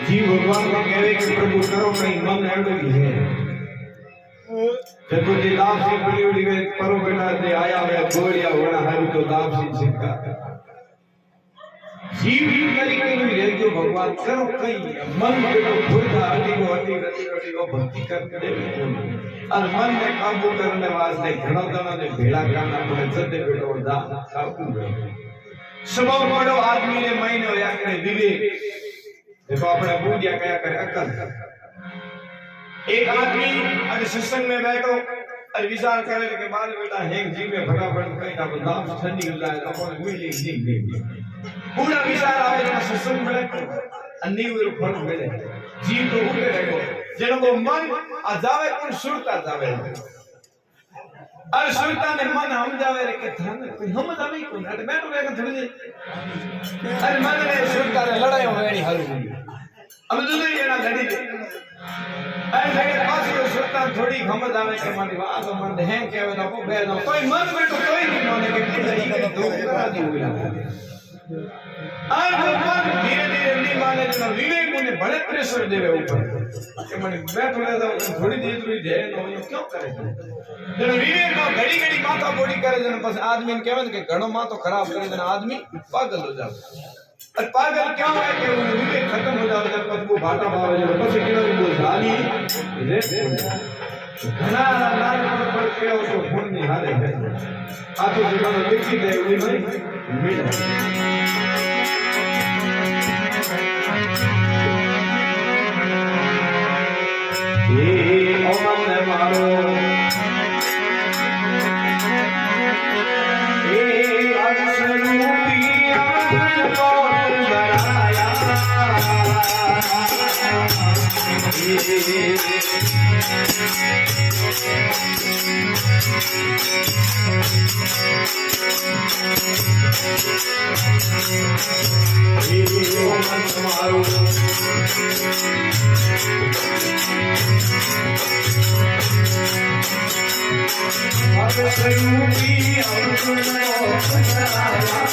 जीव भगवान को कहे कि प्रभु करो कहीं मन एवड़ी है जब जी दास जी बड़ी बड़ी वे परो बेटा दे आया वे गोड़िया होना है तो दास जी सिक्का जीव तरीके में रेडियो भगवान करो कहीं मन के तो खुदा अटी को भक्ति करते और मन में काबू करने वास्ते घणो जना ने भेड़ा करना पड़े सदे बेटो दा काबू स्वभाव बड़ो आदमी ने महीने या करे विवेक देखो अपने पूजा क्या करे अकल एक आदमी अरे सत्संग में बैठो और विचार करे के बाद बेटा हेंग जी में फटाफट कहीं ना नाम ठंडी हो जाए तो कौन मिले नहीं पूरा विचार आवे ना सत्संग में अन्नी वो फल मिले जीव तो उठे रहेगो जब वो मन आ जावे तो सुरता जावे और सुरता ने मन हम जावे रे के धन कोई हम जावे कोई अरे मैं तो लेकर थोड़ी दे अरे मन ने सुरता ने लड़ाई हो गई हर अब तो नहीं ना लड़ी अरे लेकिन पास वो सुरता थोड़ी हम जावे के मन वाह तो मन है के ना को बे ना कोई मन में तो कोई नहीं होने के तरीके दो करा दी हुई और भगवान धीरे धीरे नहीं माने जो विवेक ने बड़े प्रेशर देवे ऊपर कि मैंने बैठ रहा था थोड़ी देर हुई दे तो ये क्यों करे जन विवेक को घड़ी घड़ी माथा बोड़ी करे जन बस आदमी ने कहवे कि घणो माथो खराब करे जन आदमी पागल हो जाए और पागल क्या है कि विवेक खत्म हो जाए जब बस वो भाटा भावे जब बस केड़ा वो जाली रे घना लाल पर के उसको खून नहीं हारे है आ तो जीवन देखी दे हुई मिल ओमन मारो अक्षरूपी अमन कौन बनाया ओमन मारो अक्षरूपी अमन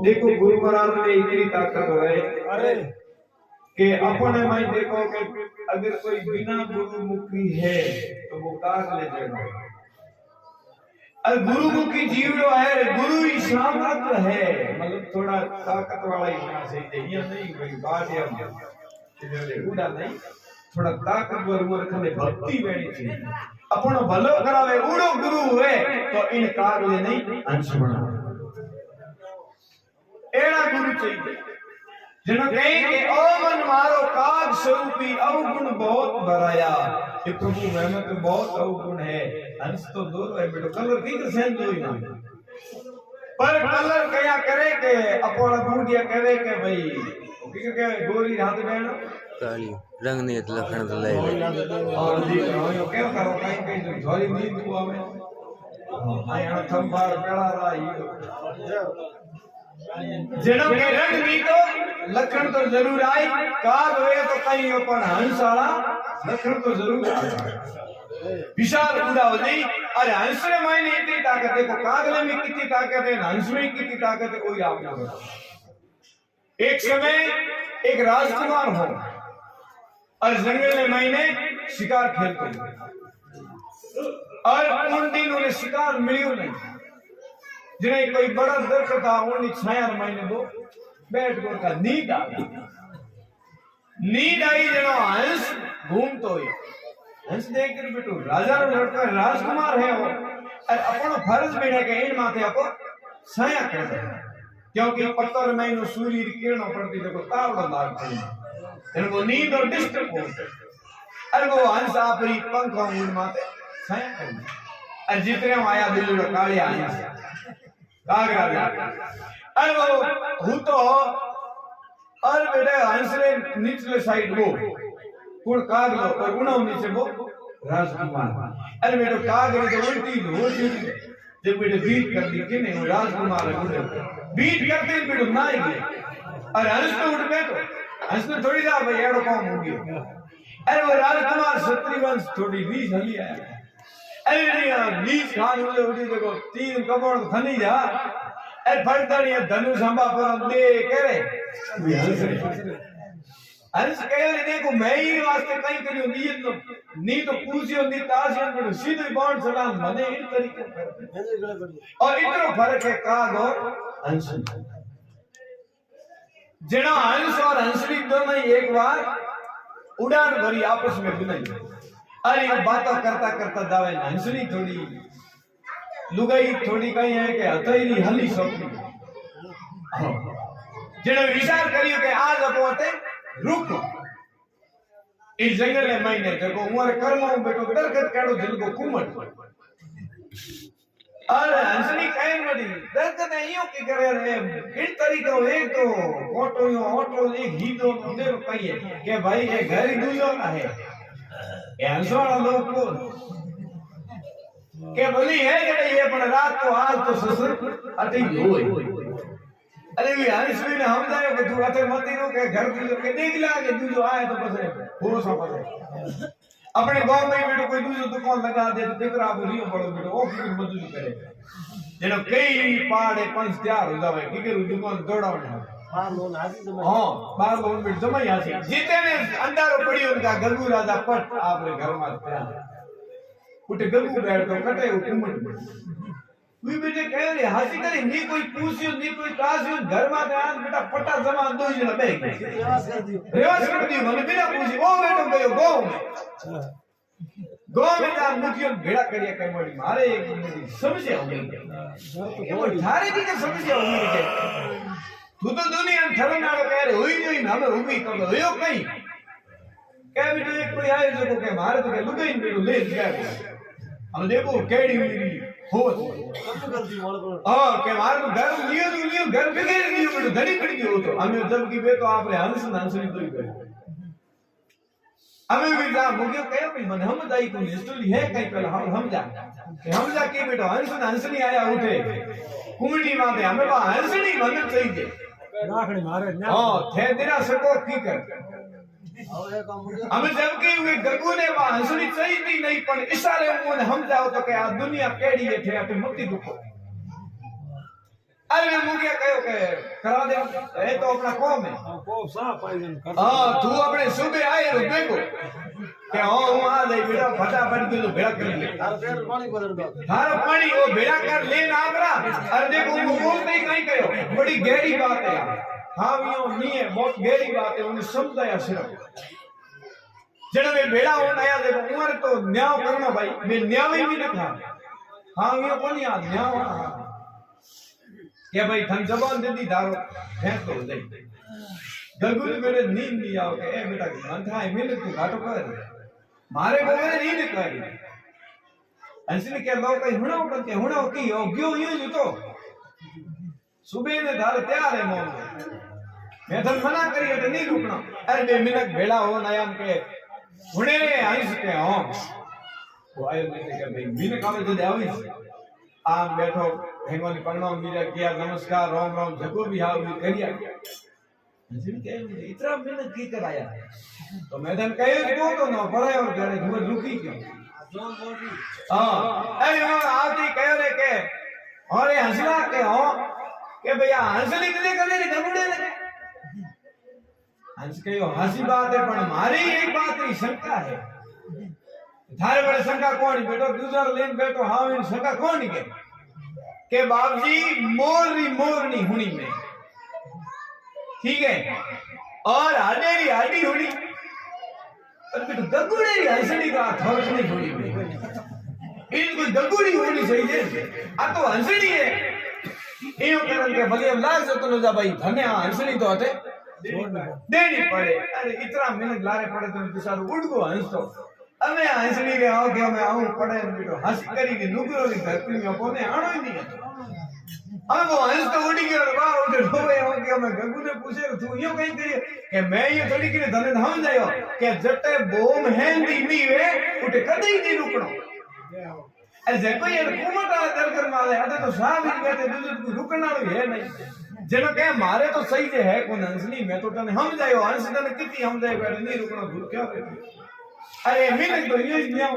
देखो गुरु महाराज में इतनी ताकत है कि अपने माई देखो कि अगर कोई बिना गुरुमुखी है तो वो काग ले जाएगा। और गुरुमुखी जीवड़ो है, गुरु ही सामर्थ है, मतलब थोड़ा ताकत वाला ही होना चाहिए। ये नहीं भाई बात या उड़ा नहीं, थोड़ा ताकतवर वो रखने भक्ति वेणी चाहिए। अपनो भलो करावे उड़ो गुरु हुए तो इन काग ले नहीं अंश बना एड़ा गुरु चाहिए जिन्हों कहे कि ओ मन मारो काग स्वरूपी अवगुण बहुत भराया। ये प्रभु में तो बहुत अवगुण है, अंश तो दूर है बेटो, कलर की तो सेंस दो ही ना, पर कलर क्या करे के अपना बूढ़िया करे के भाई के गोरी हाथ में ना काली रंग ने लखन तो ले और जी यो क्या करो कहीं कहीं झोली नींद हुआ में आया थंबार पेड़ा रहा जिनों के रंग भी तो लखन तो जरूर आई, काग हुए तो कहीं अपन हंस वाला लखन तो जरूर आया। विशाल उड़ा हो जाए, अरे हंस ने मायने इतनी ताकत है, कागले में कितनी ताकत है, हंस में कितनी ताकत है, कोई आप ना बता। एक समय एक राजकुमार हो और जंगल में मायने शिकार खेलते और उन दिन उन्हें शिकार मिली नहीं, जिन्हें कोई बड़ा दरख्त था उन्हें छाया महीने वो बैठ कर का नींद आई जनो हंस घूम तो ही हंस देख कर बेटू राजा रो लड़का राजकुमार है वो और अपनो फर्ज बेने के इन माथे आपको साया कहते हैं क्योंकि पत्थर में नो सूर्य की किरणों पड़ती देखो तावड़ा लागते हैं इनको नींद और डिस्टर्ब होते अरे वो हंस आपरी पंखों उड़ माते साया कहते अरे जितने आया बिल्लू काले आया कागरा अरे वो हूँ तो और बेटे हंस रे निचले साइड वो कुड़ काग लो और उन्हों नीचे वो राजकुमार अरे बेटो काग रे तो उल्टी जब बेटे बीट कर दी कि नहीं वो राजकुमार है बीट करते ही बेटो ना ही और हंस तो उठ बैठो हंस तो थोड़ी जा भाई एड़ो कौन होगी अरे वो राजकुमार क्षत्रिय थोड़ी बीच हली आया अरे नहीं यार बीच खान उले उठी देखो 3 कपड़ खनी जा अरे फड़तड़ी धनुष हंबा पर दे करे हंस कहे देखो मैं ही वास्ते कहीं करियो नी तो पूछियो नी तासियन पर सीधे बॉन्ड सलाम मने इन तरीके और इतना फर्क है काग और हंस जेना हंस और हंसली दोनों एक बार उड़ान भरी आपस में बुलाई अरे ये बातें करता करता दावे हंसली थोड़ी लुगाई थोड़ी कहीं है कि हथेली हली सकती जेने विचार करियो कि आज अपोते रुक इस जंगल में महीने देखो उमर कर्मों बेटो डरगत काढो दिल को कुमट अरे हंसनी कहीं मरी डरगत यूं की करे रे इन तरीको एक तो ऑटो यो ऑटो एक ही दो देखो कहिए कि भाई ये घर ही दूसरा का है ये हंसवाड़ा लोग को के बोली है कि ये पण रात तो आज तो ससुर अति होय अरे भी हंस भी ने हम जाए कि तू अते मती नो के घर दूसरे के देख ला के दूसरो आए तो बस हो सा पते अपने गांव में बेटो कोई दूसरो दुकान लगा दे तो देखो आप रियो पड़ो बेटो ओ की मजदूरी करे जेनो कई पाड़े पंच तैयार हो जावे की के दुकान दौड़ावने हां बार लोन में जमा यहाँ से जीते ने अंधारो पड़ी उनका गंगू राजा पट आपने घर में उठे गंगू बैठ तो कटे हुकूमत वी बेटे कह रहे हासी करे नी कोई पूछियो नी कोई तासियो घर में ध्यान बेटा पट्टा जमा दो ही ना बैठ रेवास कर दियो मैंने बिना पूछी ओ बेटो गयो गांव में जा मुखियो भेड़ा करिया कर मोड़ी मारे एक मेरी समझे होगी ये वो थारे की के समझे होगी के तू तो दुनिया में थरो नालो कह रहे होई नहीं हमें होगी कब होयो कहीं कह बेटो एक कोई आए जो के मारे तो के लुगाई बेटो ले गया हम देखो केड़ी मेरी हो के मारे तो घर लियो घर बिगड़ लियो बेटो धड़ी पड़ गई हो तो हमें जब की बे तो आपने हंस हंसनी तो ही करे हमें भी जा मुझे कहे भाई मन हम जाई को हिस्ट्री है कहीं पहले हम जा के बेटो हंसनी आया उठे कुंडी माथे हमें बा हंसनी मन चाहिए राखड़ी मारे हां थे तेरा सको की कर हमें जब के हुए गगू ने वहां हंसनी चाहिए थी नहीं पर इशारे उन्होंने हम जाओ तो क्या दुनिया केड़ी है थे अपने मुक्ति दुखो अरे मुझे कहो के करा दे ये तो अपना कौम है को साफ आयोजन कर हां तू अपने सुबह आए रो देखो के हां हूं आ जाई बेटा फटाफट के भेड़ा कर ले तार पानी बदल दो थारो पानी वो भेड़ा कर ले ना आगरा अरे देखो वो बोलते ही कहीं कहो बड़ी गहरी बात है हां यो नहीं है बहुत गहरी बात है उन्हें समझाया सिर्फ जने में भेड़ा हो नया देखो उमर तो न्याय करना भाई मैं न्याय भी न था हां यो कोनी याद न्याय के भाई थन जबान दे दी धारो फेंक दो दे गलगुल मेरे नींद नहीं आओ के ए बेटा मन था मिल तू घाटो कर मारे को मेरे नींद कर ऐसे के लोग कहीं हुना उठन के हुना की हो क्यों यूं तो सुबह ने धार तैयार है मोन मैं तो मना करी तो नहीं रुकना अरे बे मिनट भेड़ा हो नयन के हुने हंस के हो वो आयो मैंने कहा भाई मिन कावे तो आवी आम बैठो हेंगोली पन्नो मीरा किया नमस्कार राम राम जगो भी हाउ भी करिया जिन के इतना मिन की कराया तो मैदान कहे तो ना पड़े और करे तुम रुकी क्यों हां अरे आती कहे रे के अरे हंसला के हो के भैया हंसली के करे रे गमुड़े ने हंस कहो हंसी बात है पर मारी एक बात की शंका है थारे बड़े शंका कौन बेटो दूसरा लेन बेटो हां इन शंका कौन के बाबूजी मोरनी हुनी में ठीक है और हडेरी हड्डी हुनी पर बेटो गगुड़े हंसनी का फर्क नहीं हुनी इनको गगुड़ी होनी चाहिए आ तो हंसनी है એવું કારણ કે ભલે એમ લાગશે તો જા ભાઈ ધને આ હંસણી તો હતે દેની પડે અરે ઇતરા મિનિટ લારે પડે તો બિચારો ઉડગો હંસતો અમે આ હંસણી કે આવ કે અમે આવું પડે ને બેટો હંસ કરી કે નુકરોની ધરતીમાં કોને આણોય નહીં અમે તો હંસ તો ઉડી ગયો બા ઉડે રોવે આવ કે અમે ગગુને પૂછે તું યો કઈ કરીએ કે મેં યો થોડી કરી ધને સમજાયો કે જટે બોમ હેંદી ની વે ઉઠે કદી ની નુકણો અરે જે કોઈ એ કોમટા દરકર માલે અડે તો સાવી બેઠે દુજુ રુકણાળું હે નહીં જેનો કે મારે તો સહી જે હે કોન હંસની મેં તો તને સમજાયો હંસ તને કેટલી સમજાય બેઠે ની રુકણો ભૂલ ક્યાં બેઠી अरे मिल तो ये न्याय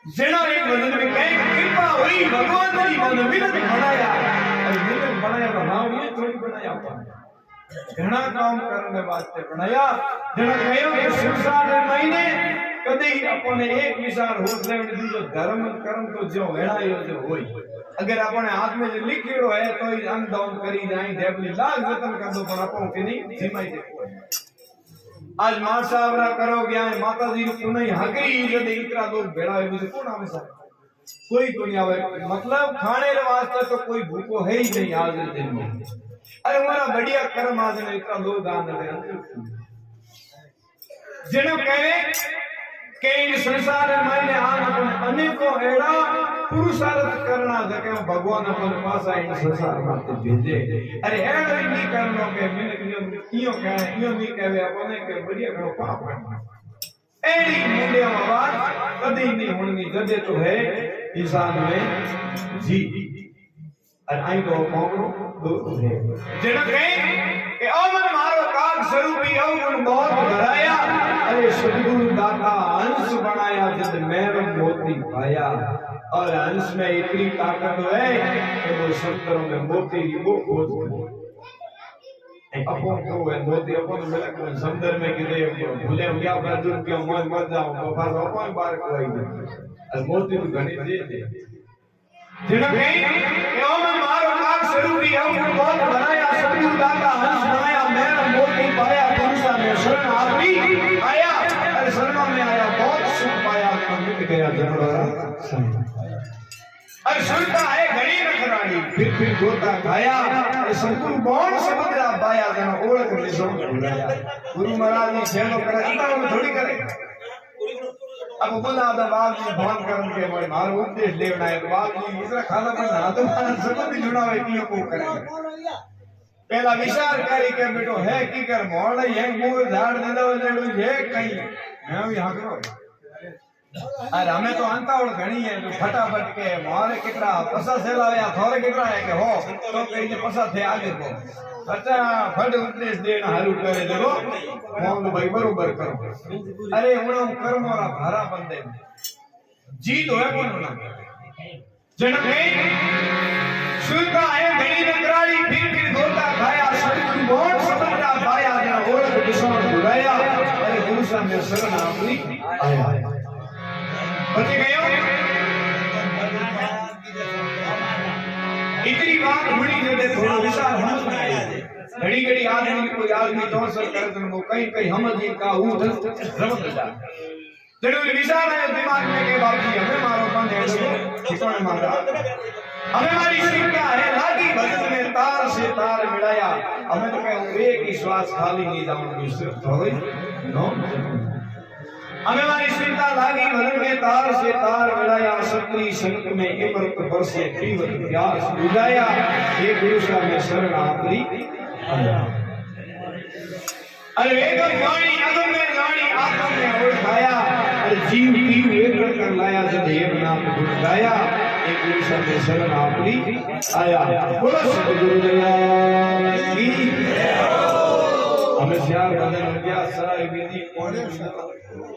जेना एक बंदन में कई कृपा हुई भगवान ने बंदन मिल बनाया अरे मिल बनाया तो नाम ये थोड़ी बनाया घना काम करने वास्ते बनाया जेना कयो के संसार महीने कदी अपने एक विचार होत ले दूसरो धर्म कर्म तो जो वेणायो जो होई अगर अपने हाथ में जो लिखियो है तो अनदान करी जाई देवली लाख जतन कर दो पर अपो के नहीं जिमाई देखो आज मार सावरा करो गया है माता जी को नहीं हकरी इज्जत इतना लोग भेड़ा है मुझे कौन आवे साहब कोई को नहीं आवे मतलब खाने रे वास्ते तो कोई भूखो है ही नहीं आज के दिन में अरे हमारा बढ़िया कर्म आज ने इतना लोग दान दे जेनो कहे के इन संसार में आन अनेकों एड़ा पुरुषार्थ करना जके भगवान अपन पास इन संसार में भेजे अरे एड़ा नहीं करनो के मैंने कियो कहे इयो नहीं कहवे अपने के बढ़िया घणो पाप है एड़ी मुंडे बात कदी नहीं होनी जदे तो है इंसान में जी और आई तो कोकड़ो दो है जेना कहे कि ओ मन मारो काग स्वरूपी अवगुण बहुत भराया अरे सद्गुरु दाता हंस बनाया जब मेर मोती पाया और हंस में इतनी ताकत है कि वो सत्तरों में मोती वो खोज अपन को है मोती अपन मिला को समंदर में गिरे भूले क्या बदुर के मन मत जाओ तो पास अपन बार कोई नहीं और मोती तो घणी दे जेना कहीं कि ओ मन मारो काग स्वरूपी अवगुण बहुत बनाया सद्गुरु दाता हंस बनाया मेरा मोती पाया पुरुषा में शरण आपनी आया अरे शरणों में आया बहुत सुख पाया मिट गया जन्मवारा अरे सुनता है घड़ी रखराड़ी फिर गोता गाया अरे सद्गुरु कौन समुद्रा पाया जना ओळख निसो बुलाया गुरु महाराज ने सेवा करे इतना में थोड़ी करे अब बोला दा बाप जी भवन करन के मोय मारो उपदेश लेवना है बाप जी इतना खाना पर ना तो संबंधी जुड़ावे कियो को करे पहला विचार करी के बेटो है की कर मोड़ है मुंह झाड़ दे दो जे कहीं मैं भी हां करो अरे हमें तो अंतावड़ घणी है तो फटाफट के मारे कितना पसा सेलाया थोड़े कितना है के हो तो कहीं के पसा थे आगे को अच्छा फट उपदेश देना हारू करे देखो मोहन भाई बरोबर करो अरे उणो कर्मोरा भारा बंदे जीत होए कोन ना जन कहीं सुनता है घड़ी नकराली फिर गोता खाया सद्गुरु बहुत समझा पाया ना ओळख दिशा बुलाया अरे गुरु सामने शरण आपनी आया बची गयो इतनी बात हुई ने थोड़ा विचार हम घड़ी घड़ी आदमी कोई आदमी तो सर कर दो कहीं कहीं हम जी का हूं रमत जा जरूर विचार है दिमाग में के बात की हमें मारो बंद है ठिकाने मारा हमें हमारी शिक्षा है लागी भजन में तार से तार मिलाया हमें तो कहे एक ही श्वास खाली नहीं जाऊंगी सिर्फ हो गई नो हमें हमारी चिंता लागी भजन में तार से तार मिलाया सत्री संत में अमृत बरसे तीव्र प्यास बुझाया ये गुरु सा में शरण आपरी अरे वेगम वाणी अगम में वाणी आत्म में उठाया अरे जीव जीव वेगड़ कर लाया जब एक नाम गुण गाया एक गुरु सा में शरण आपरी आया बोलो सद्गुरु दया की हमें श्याम भजन गया सराय विधि कौन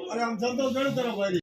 अरे हम चलते गण तरफ